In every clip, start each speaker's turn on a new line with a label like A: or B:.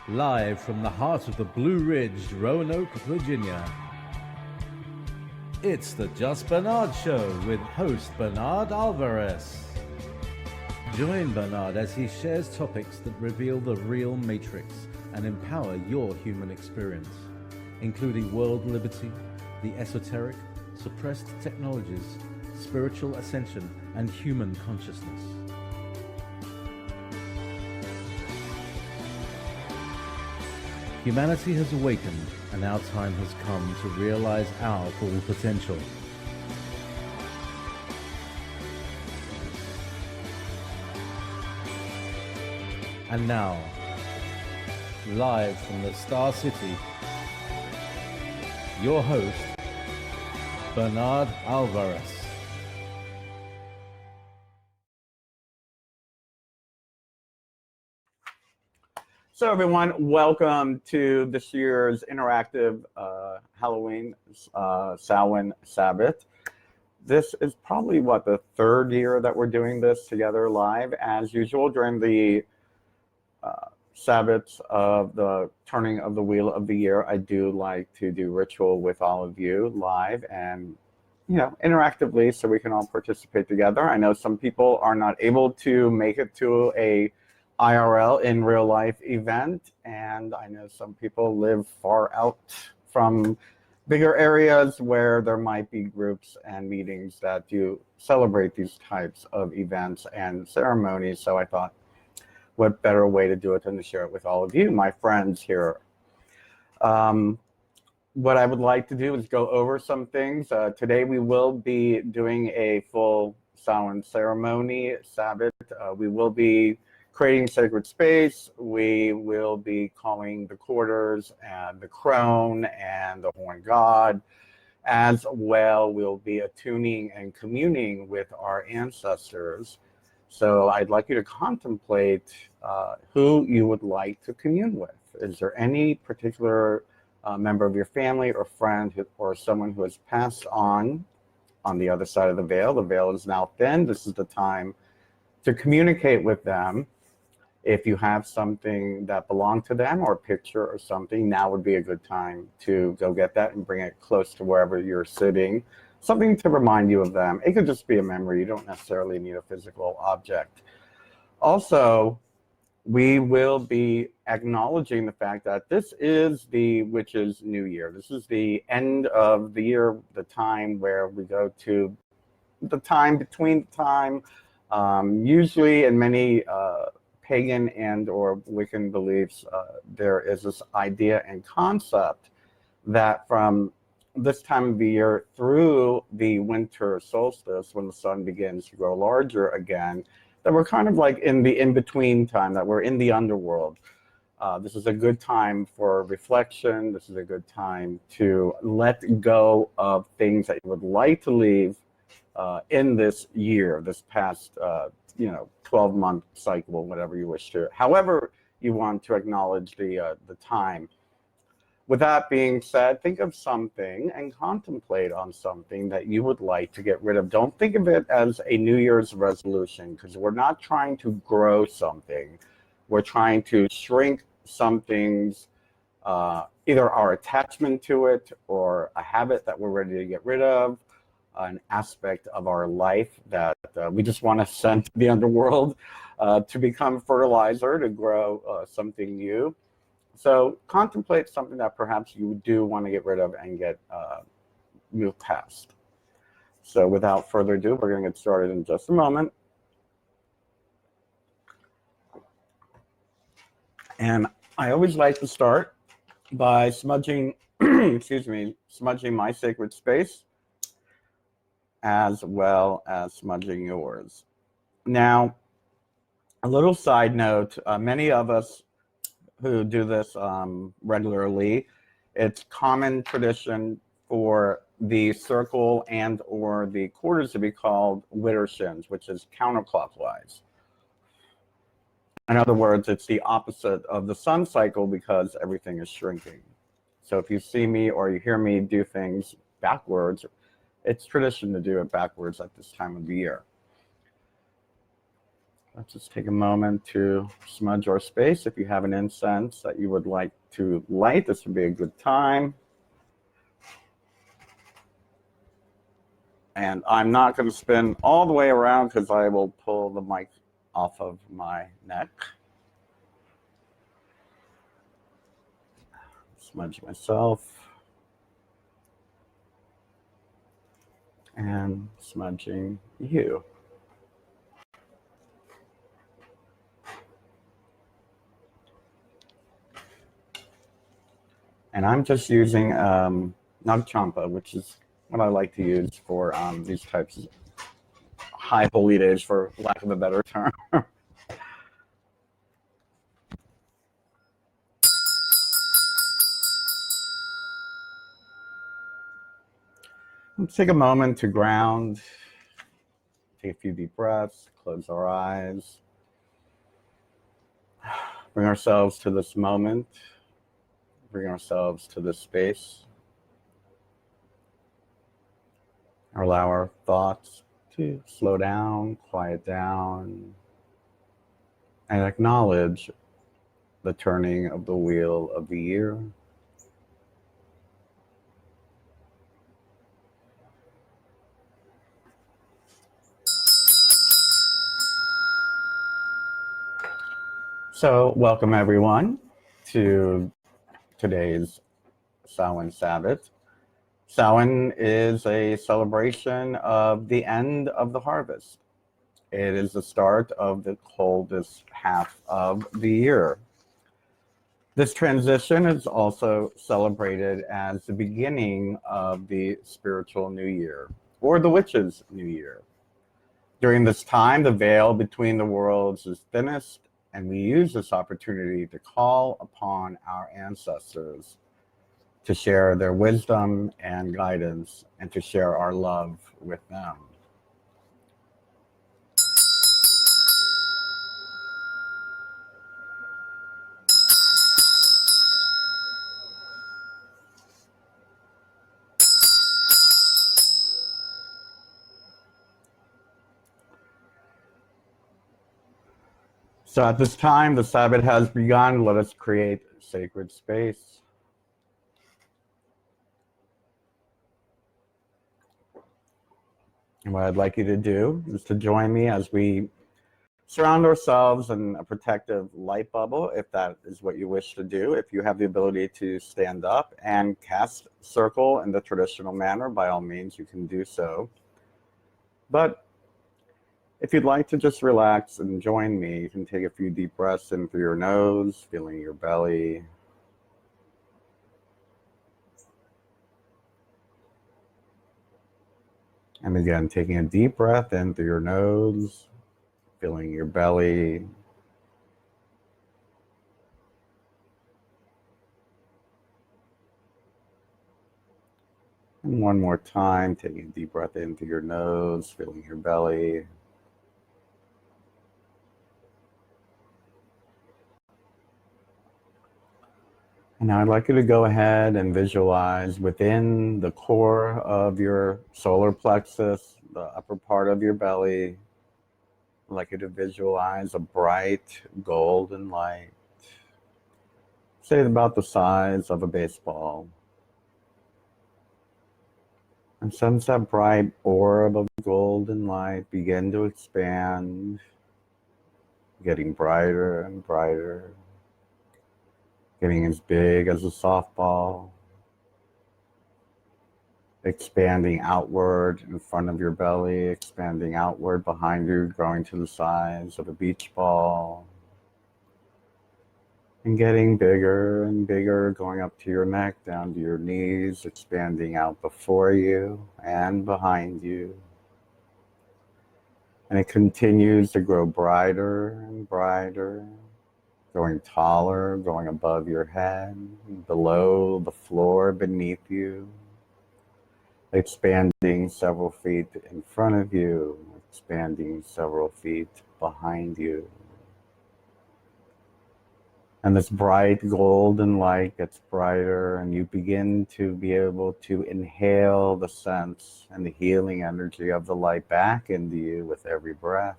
A: Live from the heart of the Blue Ridge, Roanoke, Virginia. It's the Just Bernard Show with host Bernard Alvarez. Join Bernard as he shares topics that reveal the real matrix and empower your human experience, including world liberty, the esoteric, suppressed technologies, spiritual ascension, and human consciousness. Humanity has awakened, and our time has come to realize our full potential. And now, live from the Star City, your host, Bernard Alvarez.
B: So everyone, welcome to this year's interactive Halloween Samhain Sabbat. This is probably, the third year that we're doing this together live. As usual, during the Sabbats of the turning of the wheel of the year, I do like to do ritual with all of you live and, interactively, so we can all participate together. I know some people are not able to make it to a IRL in real life event, and I know some people live far out from bigger areas where there might be groups and meetings that do celebrate these types of events and ceremonies. So I thought, what better way to do it than to share it with all of you, my friends here. What I would like to do is go over some things. Today we will be doing a full Samhain ceremony, Sabbat. We will be creating sacred space. We will be calling the quarters and the Crone and the horn god. As well, we'll be attuning and communing with our ancestors. So I'd like you to contemplate who you would like to commune with. Is there any particular member of your family or friend or someone who has passed on the other side of the veil? The veil is now thin. This is the time to communicate with them. If you have something that belonged to them or a picture or something, now would be a good time to go get that and bring it close to wherever you're sitting. Something to remind you of them. It could just be a memory. You don't necessarily need a physical object. Also, we will be acknowledging the fact that this is the witches' new year. This is the end of the year, the time where we go to the time between the time. Usually in many pagan and or Wiccan beliefs, there is this idea and concept that from this time of the year through the winter solstice, when the sun begins to grow larger again, that we're kind of like in the in-between time, that we're in the underworld. This is a good time for reflection. This is a good time to let go of things that you would like to leave in this year, this past 12-month cycle, whatever you wish to, however you want to acknowledge the time. With that being said, think of something and contemplate on something that you would like to get rid of. Don't think of it as a New Year's resolution, because we're not trying to grow something. We're trying to shrink something's either our attachment to it or a habit that we're ready to get rid of, an aspect of our life that we just want to send to the underworld to become fertilizer, to grow something new. So contemplate something that perhaps you do want to get rid of and get move past. So without further ado, we're going to get started in just a moment. And I always like to start by smudging, smudging my sacred space, as well as smudging yours. Now, a little side note, many of us who do this regularly, it's common tradition for the circle and or the quarters to be called widdershins, which is counterclockwise. In other words, it's the opposite of the sun cycle because everything is shrinking. So if you see me or you hear me do things backwards, it's tradition to do it backwards at this time of the year. Let's just take a moment to smudge our space. If you have an incense that you would like to light, this would be a good time. And I'm not going to spin all the way around because I will pull the mic off of my neck. Smudge myself. And smudging you. And I'm just using Nagchampa, which is what I like to use for these types of high holy days, for lack of a better term. Let's take a moment to ground, take a few deep breaths, close our eyes, bring ourselves to this moment, bring ourselves to this space. Allow our thoughts to slow down, quiet down, and acknowledge the turning of the wheel of the year. So, welcome everyone to today's Samhain Sabbat. Samhain is a celebration of the end of the harvest. It is the start of the coldest half of the year. This transition is also celebrated as the beginning of the spiritual new year, or the witches' new year. During this time, the veil between the worlds is thinnest, and we use this opportunity to call upon our ancestors to share their wisdom and guidance, and to share our love with them. So at this time, the Sabbath has begun. Let us create sacred space. And what I'd like you to do is to join me as we surround ourselves in a protective light bubble, if that is what you wish to do. If you have the ability to stand up and cast circle in the traditional manner, by all means, you can do so. But if you'd like to just relax and join me, you can take a few deep breaths in through your nose, feeling your belly. And again, taking a deep breath in through your nose, feeling your belly. And one more time, taking a deep breath in through your nose, feeling your belly. And now I'd like you to go ahead and visualize within the core of your solar plexus, the upper part of your belly. I'd like you to visualize a bright golden light, say about the size of a baseball. And sense that bright orb of golden light begin to expand, getting brighter and brighter, getting as big as a softball, expanding outward in front of your belly, expanding outward behind you, growing to the size of a beach ball, and getting bigger and bigger, going up to your neck, down to your knees, expanding out before you and behind you. And it continues to grow brighter and brighter, going taller, going above your head, below the floor beneath you, expanding several feet in front of you, expanding several feet behind you. And this bright golden light gets brighter, and you begin to be able to inhale the sense and the healing energy of the light back into you with every breath.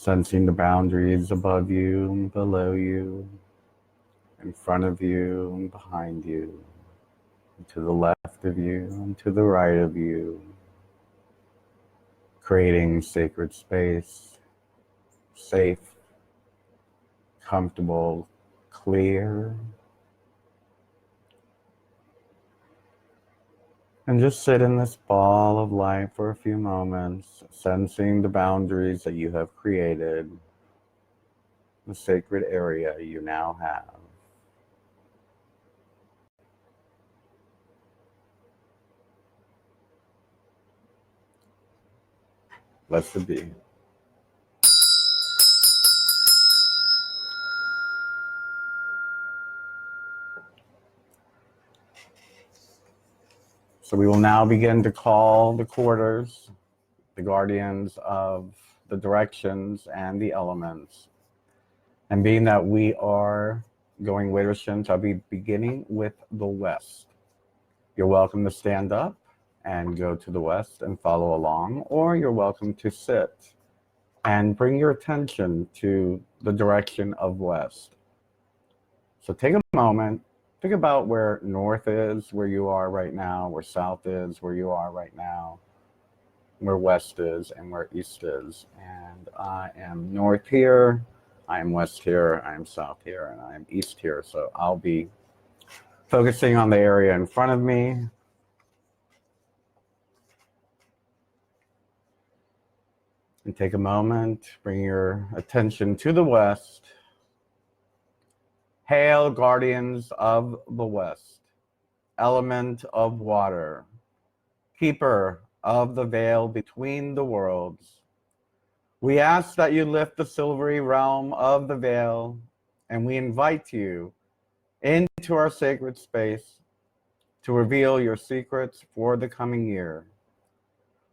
B: Sensing the boundaries above you and below you, in front of you and behind you, and to the left of you and to the right of you, creating sacred space, safe, comfortable, clear. And just sit in this ball of light for a few moments, sensing the boundaries that you have created, the sacred area you now have. Blessed be. So we will now begin to call the quarters, the guardians of the directions and the elements. And being that we are going Wedershin, I'll be beginning with the west. You're welcome to stand up and go to the west and follow along, or you're welcome to sit and bring your attention to the direction of west. So take a moment, think about where north is, where you are right now, where south is, where you are right now, where west is, and where east is. And I am north here, I am west here, I am south here, and I am east here. So I'll be focusing on the area in front of me. And take a moment, bring your attention to the west. Hail, guardians of the west, element of water, keeper of the veil between the worlds. We ask that you lift the silvery realm of the veil, and we invite you into our sacred space to reveal your secrets for the coming year.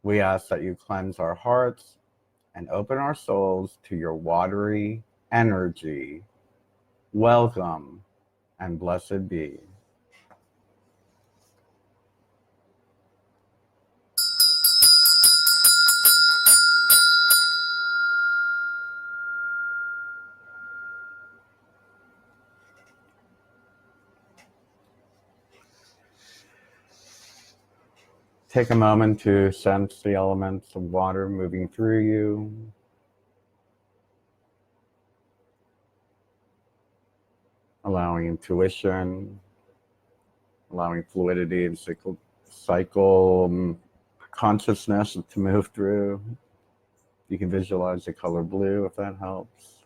B: We ask that you cleanse our hearts and open our souls to your watery energy. Welcome and blessed be. Take a moment to sense the elements of water moving through you. Allowing intuition, allowing fluidity and cycle consciousness to move through. You can visualize the color blue if that helps.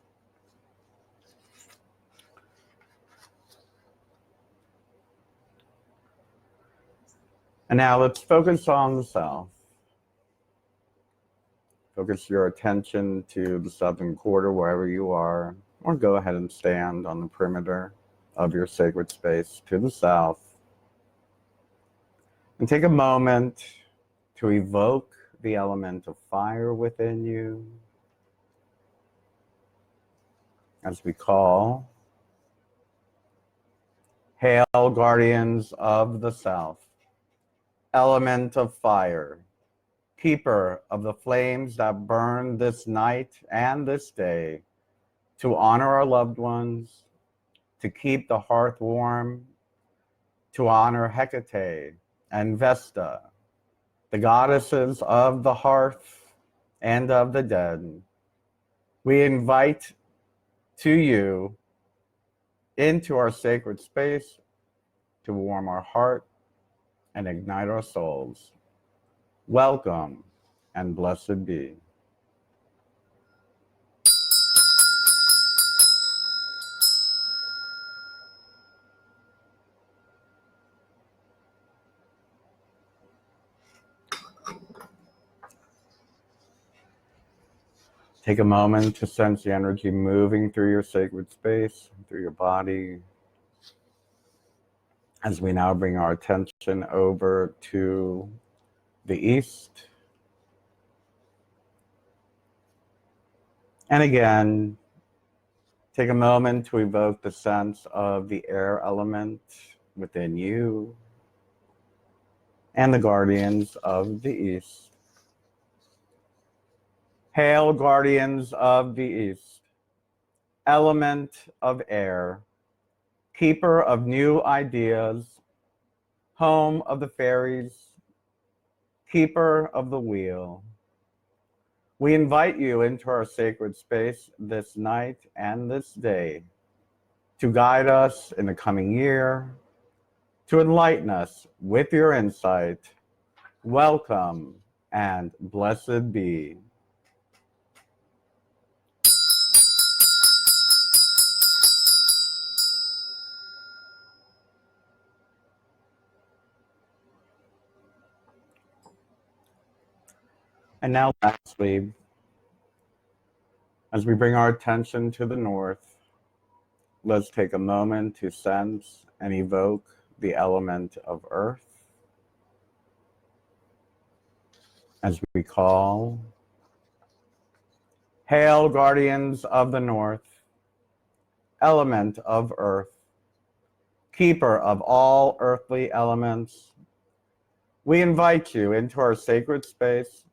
B: And now let's focus on the south. Focus your attention to the southern quarter wherever you are, or go ahead and stand on the perimeter of your sacred space to the south. And take a moment to evoke the element of fire within you as we call, hail, guardians of the south, element of fire, keeper of the flames that burn this night and this day, to honor our loved ones, to keep the hearth warm, to honor Hecate and Vesta, the goddesses of the hearth and of the dead. We invite to you into our sacred space to warm our heart and ignite our souls. Welcome and blessed be. Take a moment to sense the energy moving through your sacred space, through your body, as we now bring our attention over to the east. And again, take a moment to evoke the sense of the air element within you and the guardians of the east. Hail, guardians of the East, element of air, keeper of new ideas, home of the fairies, keeper of the wheel. We invite you into our sacred space this night and this day to guide us in the coming year, to enlighten us with your insight. Welcome and blessed be. And now lastly, as we bring our attention to the north, let's take a moment to sense and evoke the element of earth as we call, hail, guardians of the north, element of earth, keeper of all earthly elements. We invite you into our sacred space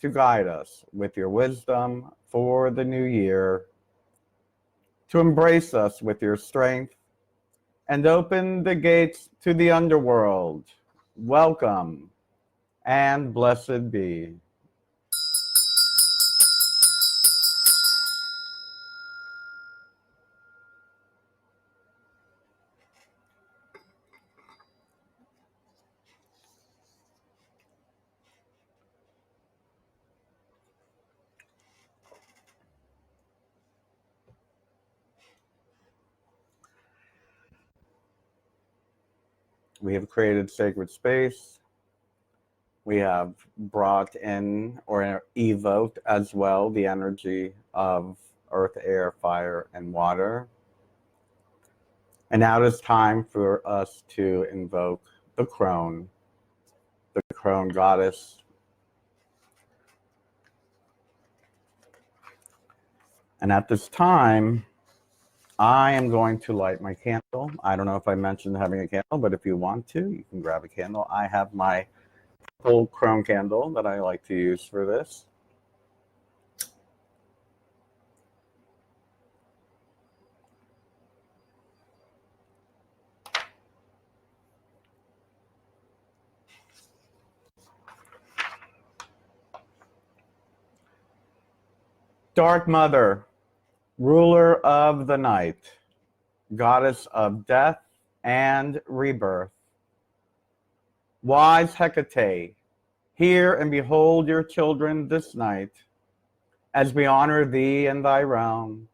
B: to guide us with your wisdom for the new year, to embrace us with your strength and open the gates to the underworld. Welcome and blessed be. We have created sacred space. We have brought in or evoked as well the energy of earth, air, fire, and water. And now it is time for us to invoke the Crone goddess. And at this time, I am going to light my candle. I don't know if I mentioned having a candle, but if you want to, you can grab a candle. I have my full Crone candle that I like to use for this. Dark Mother, ruler of the night, goddess of death and rebirth. Wise Hecate, hear and behold your children this night. As we honor thee in thy realm,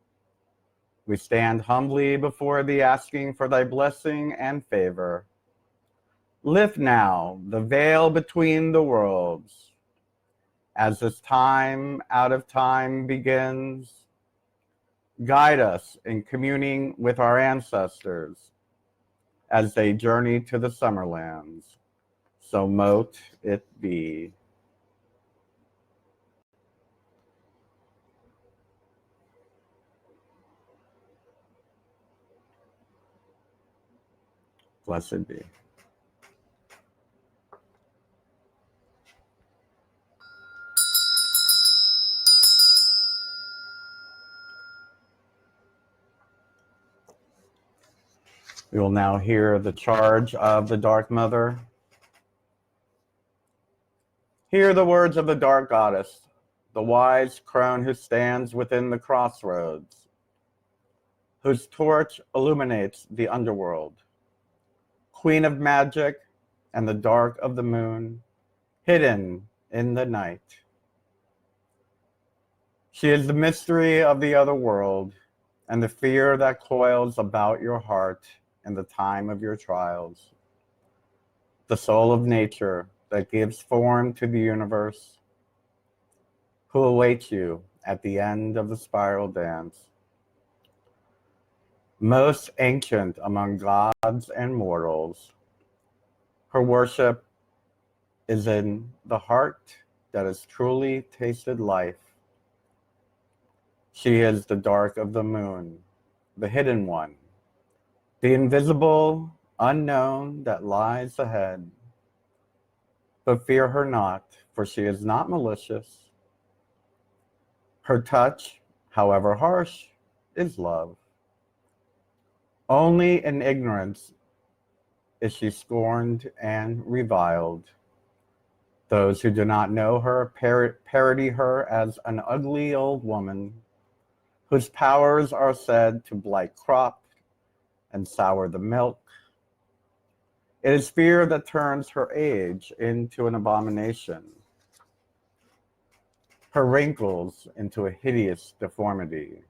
B: we stand humbly before thee, asking for thy blessing and favor. Lift now the veil between the worlds. As this time out of time begins, guide us in communing with our ancestors as they journey to the summer lands. So mote it be. Blessed be. We will now hear the charge of the Dark Mother. Hear the words of the Dark Goddess, the wise crone who stands within the crossroads, whose torch illuminates the underworld, queen of magic and the dark of the moon, hidden in the night. She is the mystery of the other world and the fear that coils about your heart in the time of your trials, the soul of nature that gives form to the universe, who awaits you at the end of the spiral dance. Most ancient among gods and mortals, her worship is in the heart that has truly tasted life. She is the dark of the moon, the hidden one, the invisible unknown that lies ahead. But fear her not, for she is not malicious. Her touch, however harsh, is love. Only in ignorance is she scorned and reviled. Those who do not know her parody her as an ugly old woman whose powers are said to blight crop and sour the milk. It is fear that turns her age into an abomination, her wrinkles into a hideous deformity,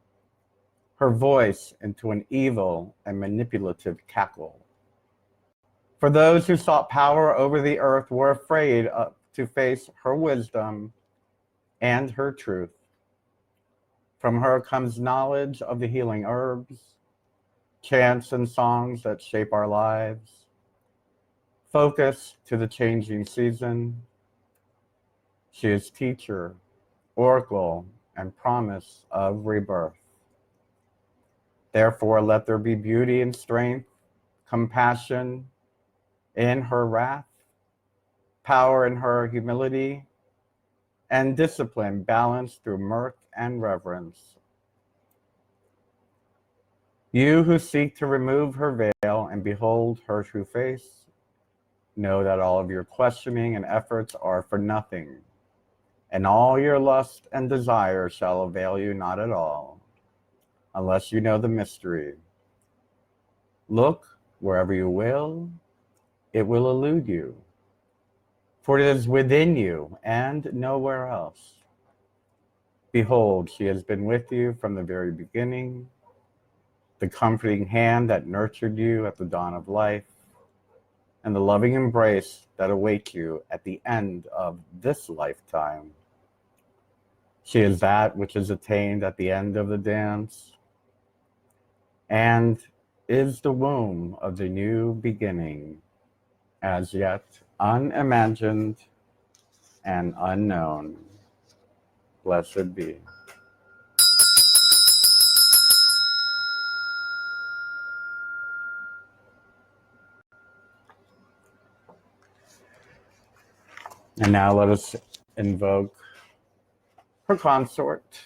B: her voice into an evil and manipulative cackle. For those who sought power over the earth were afraid to face her wisdom and her truth. From her comes knowledge of the healing herbs, chants and songs that shape our lives, focus to the changing season. She is teacher, oracle, and promise of rebirth. Therefore, let there be beauty and strength, compassion in her wrath, power in her humility, and discipline balanced through mirth and reverence. You who seek to remove her veil and behold her true face, know that all of your questioning and efforts are for nothing, and all your lust and desire shall avail you not at all, unless you know the mystery. Look wherever you will, it will elude you, for it is within you and nowhere else. Behold, she has been with you from the very beginning, the comforting hand that nurtured you at the dawn of life, and the loving embrace that awaits you at the end of this lifetime. She is that which is attained at the end of the dance, and is the womb of the new beginning, as yet unimagined and unknown. Blessed be. And now let us invoke her consort.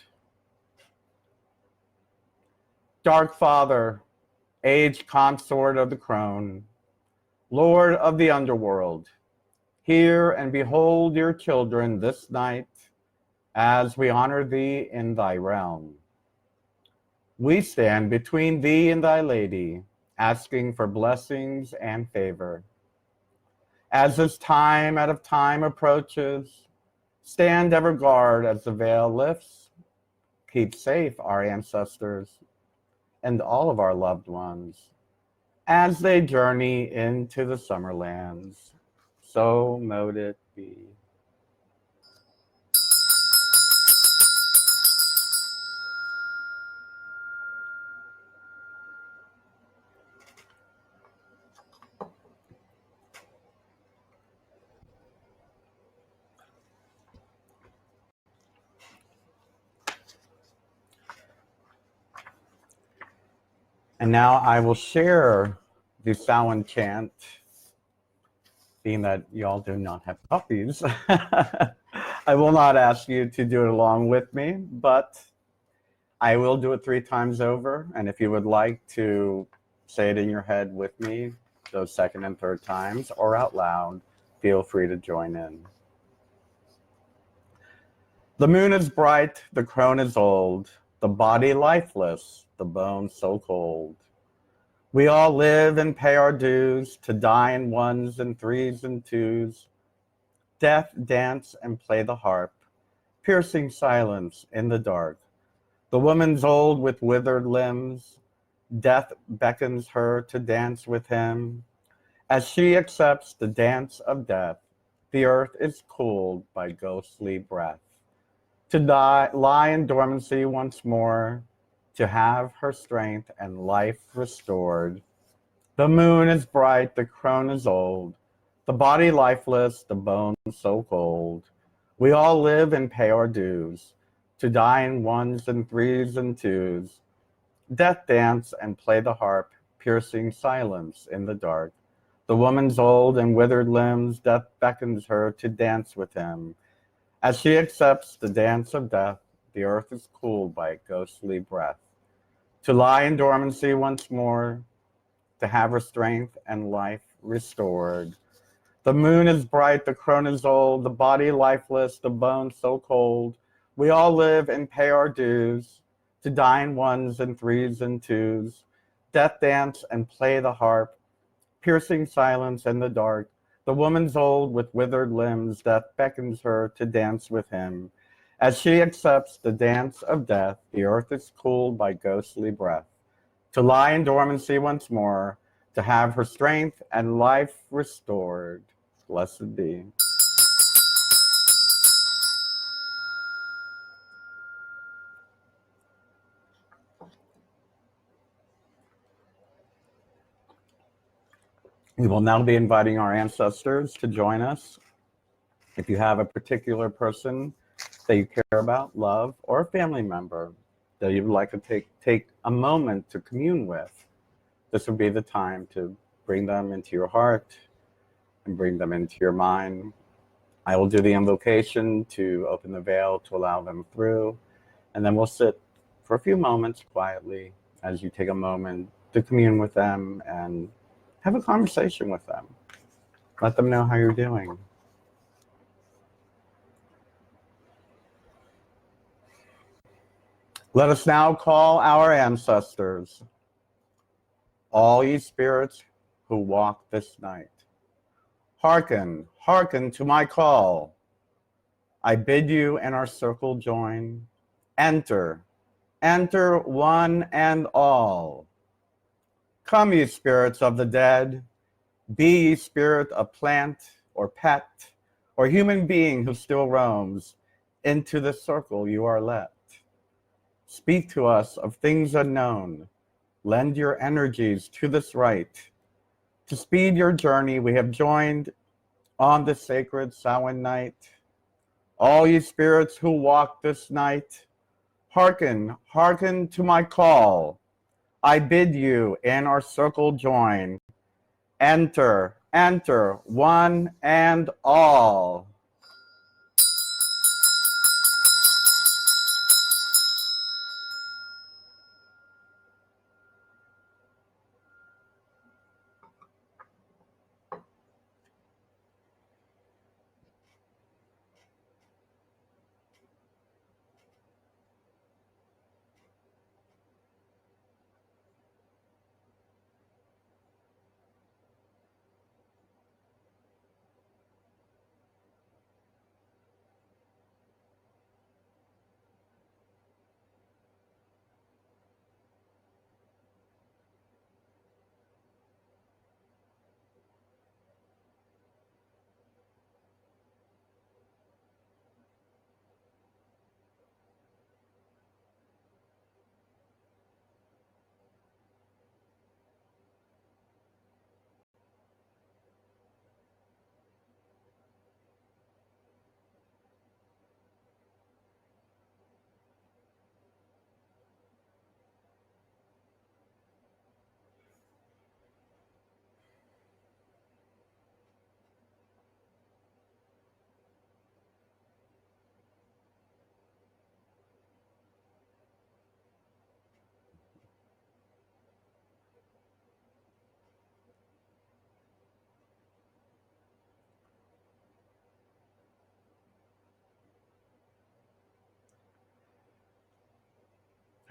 B: Dark Father, aged consort of the Crone, Lord of the underworld, hear and behold your children this night as we honor thee in thy realm. We stand between thee and thy lady, asking for blessings and favor. As this time out of time approaches, stand ever guard as the veil lifts. Keep safe our ancestors and all of our loved ones as they journey into the summer lands. So mote it be. And now I will share the Samhain chant, being that y'all do not have copies. I will not ask you to do it along with me, but I will do it 3 times over. And if you would like to say it in your head with me, those second and third times, or out loud, feel free to join in. The moon is bright, the crone is old, the body lifeless, the bones so cold. We all live and pay our dues, to die in ones and threes and twos. Death dance and play the harp, piercing silence in the dark. The woman's old with withered limbs. Death beckons her to dance with him. As she accepts the dance of death, the earth is cooled by ghostly breath. To lie in dormancy once more, to have her strength and life restored. The moon is bright, the crone is old, the body lifeless, the bones so cold. We all live and pay our dues, to die in ones and threes and twos. Death dance and play the harp, piercing silence in the dark. The woman's old and withered limbs, death beckons her to dance with him. As she accepts the dance of death, the earth is cooled by a ghostly breath. To lie in dormancy once more, to have her strength and life restored. The moon is bright, the crone is old, the body lifeless, the bones so cold. We all live and pay our dues, to die in ones and threes and twos. Death dance and play the harp, piercing silence in the dark. The woman's old with withered limbs, death beckons her to dance with him. As she accepts the dance of death, the earth is cooled by ghostly breath. To lie in dormancy once more, to have her strength and life restored. Blessed be. We will now be inviting our ancestors to join us. If you have a particular person that you care about, love, or a family member that you'd like to take a moment to commune with, this would be the time to bring them into your heart and bring them into your mind. I will do the invocation to open the veil to allow them through, and then we'll sit for a few moments quietly as you take a moment to commune with them and have a conversation with them. Let them know how you're doing. Let us now call our ancestors, all ye spirits who walk this night. Hearken, hearken to my call. I bid you in our circle join. Enter, enter one and all. Come, ye spirits of the dead, be ye spirit of plant or pet or human being who still roams, into the circle you are let. Speak to us of things unknown. Lend your energies to this rite. To speed your journey, we have joined on the sacred Samhain night. All ye spirits who walk this night, hearken, hearken to my call. I bid you in our circle join. Enter, enter, one and all.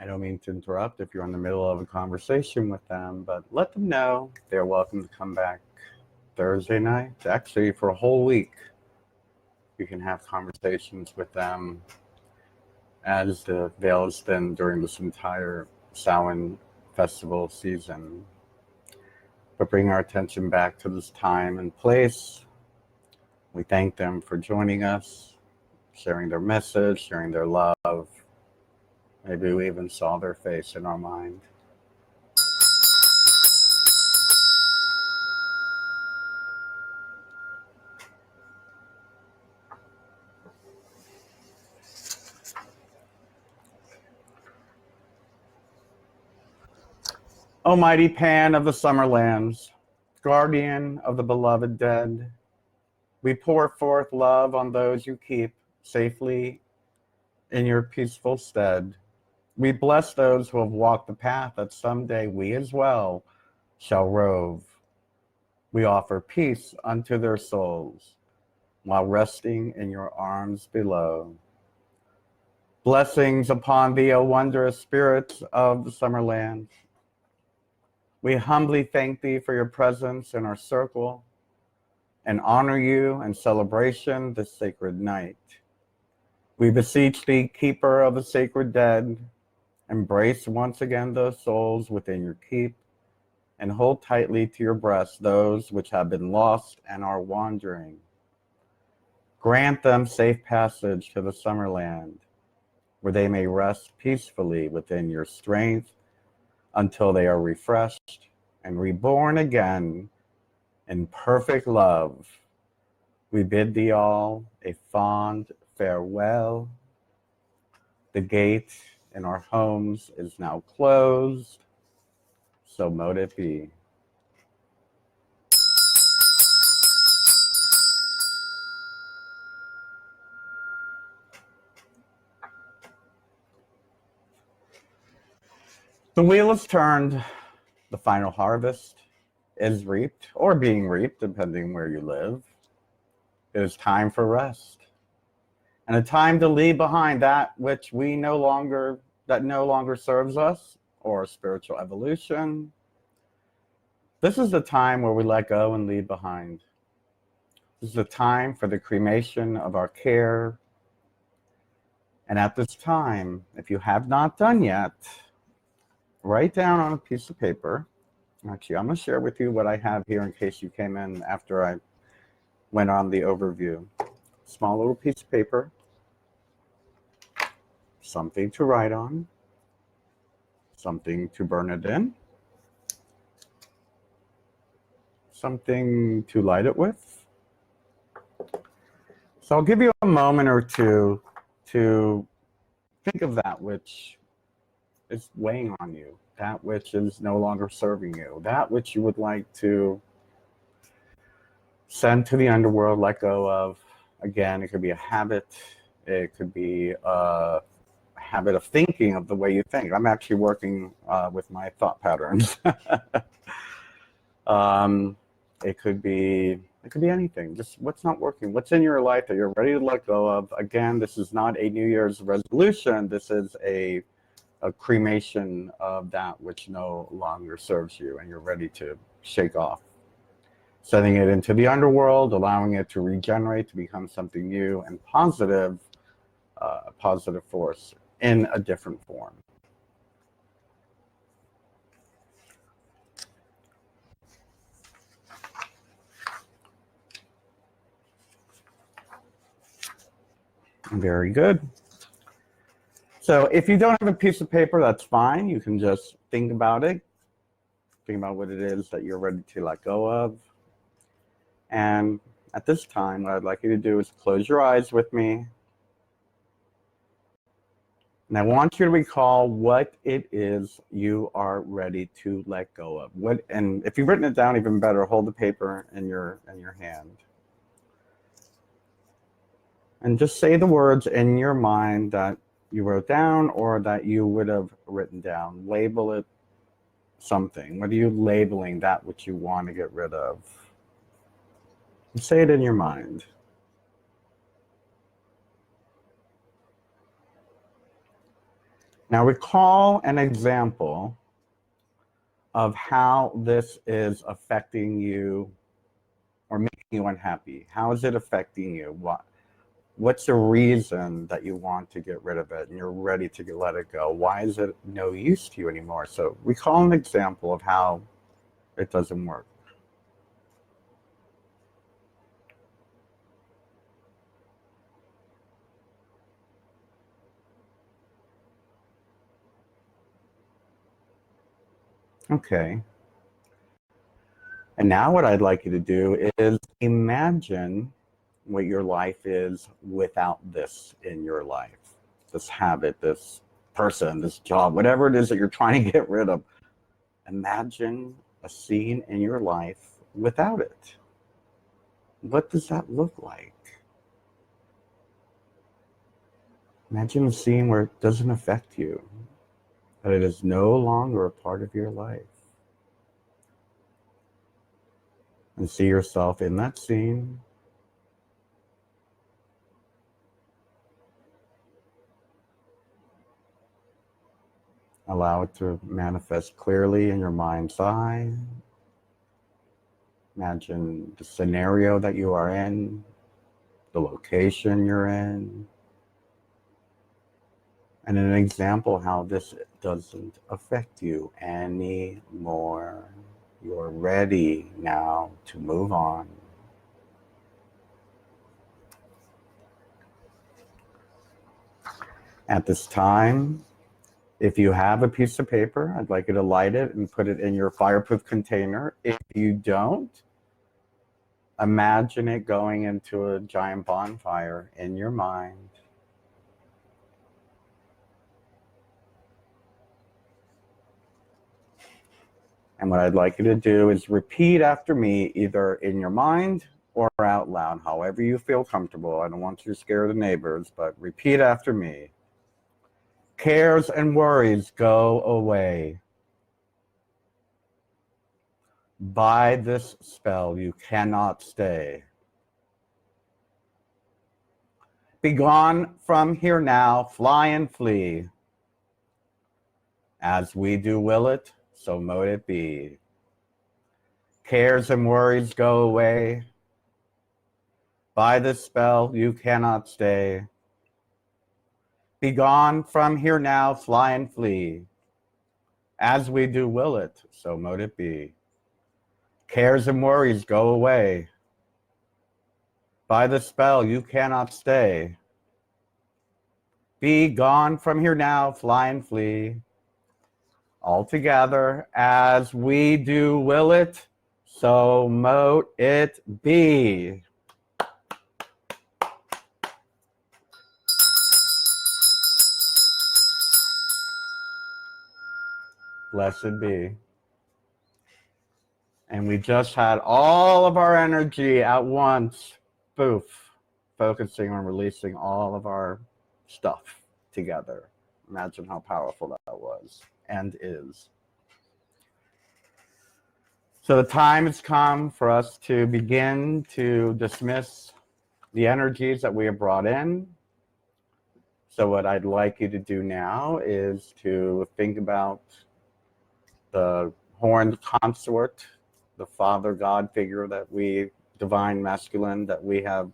B: I don't mean to interrupt if you're in the middle of a conversation with them, but let them know they're welcome to come back Thursday night. Actually, for a whole week, you can have conversations with them as the veil is thin during this entire Samhain festival season. But bring our attention back to this time and place. We thank them for joining us, sharing their message, sharing their love. Maybe we even saw their face in our mind. O mighty Pan of the summer lands, guardian of the beloved dead, we pour forth love on those you keep safely in your peaceful stead. We bless those who have walked the path that someday we as well shall rove. We offer peace unto their souls while resting in your arms below. Blessings upon thee, O wondrous spirits of the summer land. We humbly thank thee for your presence in our circle and honor you in celebration this sacred night. We beseech thee, keeper of the sacred dead, embrace once again those souls within your keep and hold tightly to your breast those which have been lost and are wandering. Grant them safe passage to the summer land, where they may rest peacefully within your strength until they are refreshed and reborn again in perfect love. We bid thee all a fond farewell. The gate in our homes is now closed, so mote it be. The wheel is turned, the final harvest is reaped or being reaped, depending where you live. It is time for rest and a time to leave behind that which no longer serves us or spiritual evolution. This is the time where we let go and leave behind. This is the time for the cremation of our care. And at this time, if you have not done yet, write down on a piece of paper. Actually, I'm going to share with you what I have here in case you came in after I went on the overview. Small little piece of paper, something to write on, something to burn it in, something to light it with. So I'll give you a moment or two to think of that which is weighing on you, that which is no longer serving you, that which you would like to send to the underworld, let go of. Again, it could be a habit. It could be a habit of thinking of the way you think. I'm actually working with my thought patterns. It could be anything. Just what's not working, what's in your life that you're ready to let go of. Again, this is not a New Year's resolution. This is a cremation of that which no longer serves you and you're ready to shake off. Sending it into the underworld, allowing it to regenerate, to become something new and positive, a positive force in a different form. Very good. So if you don't have a piece of paper, that's fine. You can just think about it. Think about what it is that you're ready to let go of. And at this time, what I'd like you to do is close your eyes with me. And I want you to recall what it is you are ready to let go of. And if you've written it down, even better, hold the paper in your hand. And just say the words in your mind that you wrote down or that you would have written down. Label it something. What are you labeling that which you want to get rid of? And say it in your mind. Now recall an example of how this is affecting you or making you unhappy. How is it affecting you? What's the reason that you want to get rid of it and you're ready to let it go? Why is it no use to you anymore? So recall an example of how it doesn't work. Okay. And now what I'd like you to do is imagine what your life is without this in your life. This habit, this person, this job, whatever it is that you're trying to get rid of. Imagine a scene in your life without it. What does that look like? Imagine a scene where it doesn't affect you, that it is no longer a part of your life. And see yourself in that scene. Allow it to manifest clearly in your mind's eye. Imagine the scenario that you are in, the location you're in, and an example how this doesn't affect you anymore. You're ready now to move on. At this time, if you have a piece of paper, I'd like you to light it and put it in your fireproof container. If you don't, imagine it going into a giant bonfire in your mind. And what I'd like you to do is repeat after me, either in your mind or out loud, however you feel comfortable. I don't want you to scare the neighbors, but repeat after me. Cares and worries go away. By this spell you cannot stay. Be gone from here now, fly and flee. As we do will it, so mote it be. Cares and worries go away. By this spell you cannot stay. Be gone from here now, fly and flee. As we do will it, so mote it be. Cares and worries go away. By the spell you cannot stay. Be gone from here now, fly and flee. All together, as we do will it, so mote it be. Blessed be. And we just had all of our energy at once, poof, focusing on releasing all of our stuff together. Imagine how powerful that was and is. So the time has come for us to begin to dismiss the energies that we have brought in. So what I'd like you to do now is to think about the horned consort, the Father God figure that we, divine masculine, that we have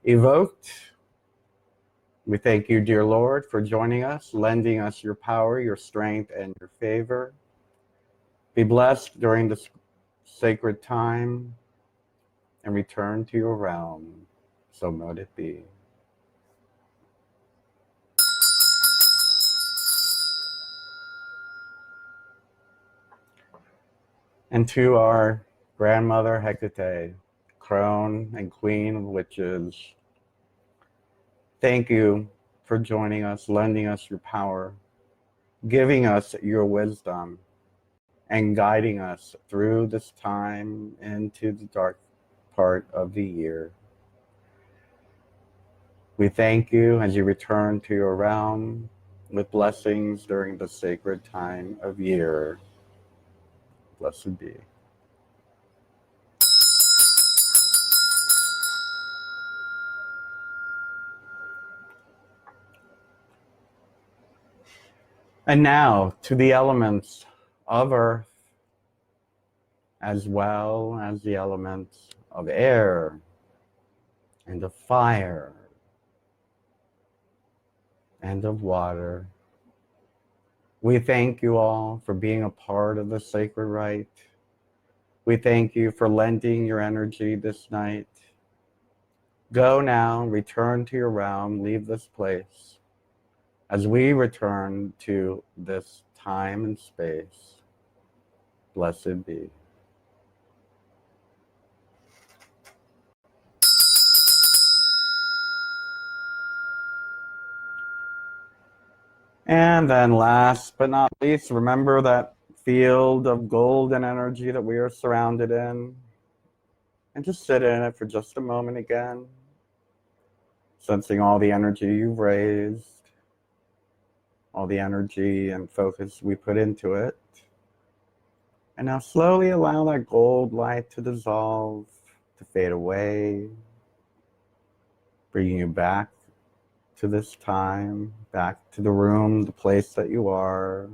B: evoked. We thank you, dear Lord, for joining us, lending us your power, your strength, and your favor. Be blessed during this sacred time and return to your realm. So mote it be. And to our grandmother Hecate, Crone and Queen of Witches, thank you for joining us, lending us your power, giving us your wisdom, and guiding us through this time into the dark part of the year. We thank you as you return to your realm with blessings during the sacred time of year. Blessed be. And now to the elements of earth, as well as the elements of air and of fire and of water. We thank you all for being a part of the sacred rite. We thank you for lending your energy this night. Go now, return to your realm, leave this place. As we return to this time and space, blessed be. And then last but not least, remember that field of golden energy that we are surrounded in. And just sit in it for just a moment again, sensing all the energy you've raised. all the energy and focus we put into it. And now slowly allow that gold light to dissolve, to fade away, bringing you back to this time, back to the room, the place that you are,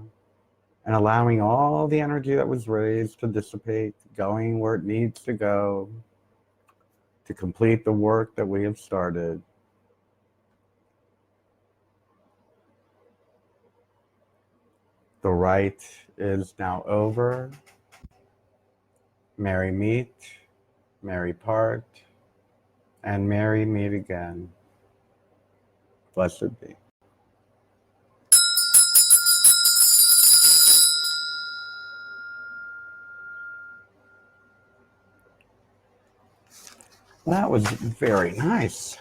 B: and allowing all the energy that was raised to dissipate, going where it needs to go, to complete the work that we have started. The rite is now over. Merry meet, merry part, and merry meet again. Blessed be. That was very nice.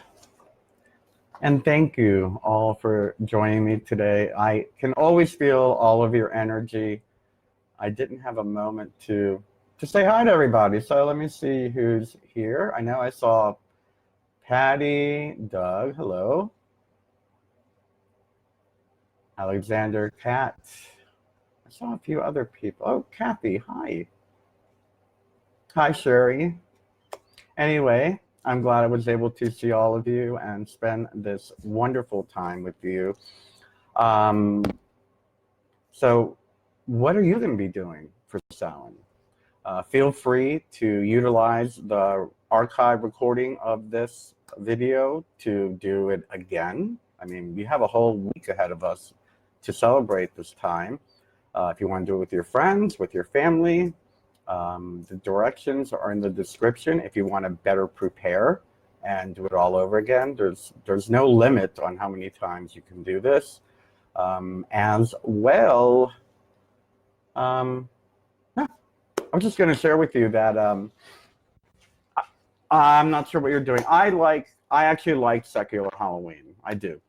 B: And thank you all for joining me today. I can always feel all of your energy. I didn't have a moment to say hi to everybody. So let me see who's here. I know I saw Patty, Doug, hello. Alexander, Kat. I saw a few other people. Oh, Kathy, hi. Hi, Sherry. Anyway, I'm glad I was able to see all of you and spend this wonderful time with you. So what are you going to be doing for Samhain? Feel free to utilize the archive recording of this video to do it again. I mean, we have a whole week ahead of us to celebrate this time. If you want to do it with your friends, with your family, the directions are in the description. If you want to better prepare and do it all over again, there's no limit on how many times you can do this. As well, I'm just going to share with you that I'm not sure what you're doing. I actually like secular Halloween. I do.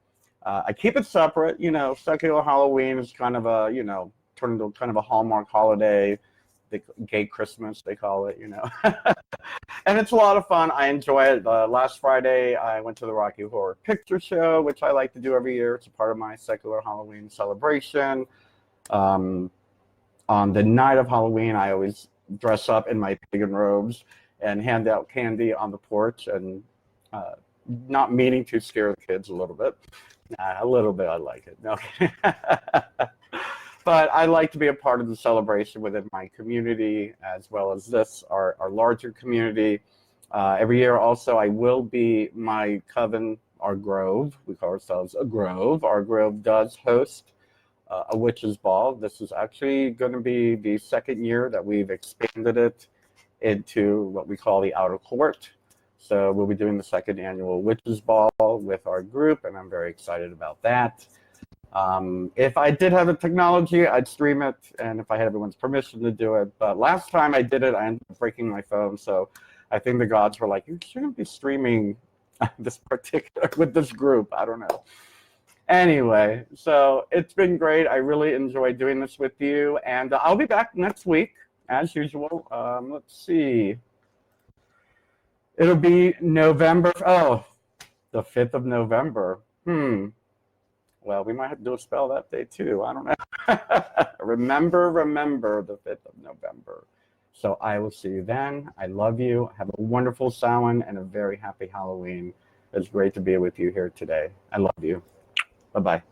B: I keep it separate. You know, secular Halloween is kind of a, you know, turned into kind of a Hallmark holiday, the gay Christmas, they call it, you know. And it's a lot of fun. I enjoy it. Last Friday, I went to the Rocky Horror Picture Show, which I like to do every year. It's a part of my secular Halloween celebration. On the night of Halloween, I always dress up in my pagan robes and hand out candy on the porch, and not meaning to scare the kids a little bit. A little bit, I like it. No. But I like to be a part of the celebration within my community, as well as this, our larger community. Every year also, I will be my coven, our grove. We call ourselves a grove. Our grove does host a witches ball. This is actually going to be the second year that we've expanded it into what we call the outer court. So we'll be doing the second annual witches ball with our group, and I'm very excited about that. If I did have the technology, I'd stream it, and if I had everyone's permission to do it. But last time I did it, I ended up breaking my phone, so I think the gods were like, you shouldn't be streaming this particular with this group. I don't know. Anyway, so it's been great. I really enjoyed doing this with you, and I'll be back next week as usual. Let's see. It'll be November. Oh, the 5th of November. Well, we might have to do a spell that day too. I don't know. remember the 5th of November. So I will see you then. I love you. Have a wonderful Samhain and a very happy Halloween. It's great to be with you here today. I love you. Bye-bye.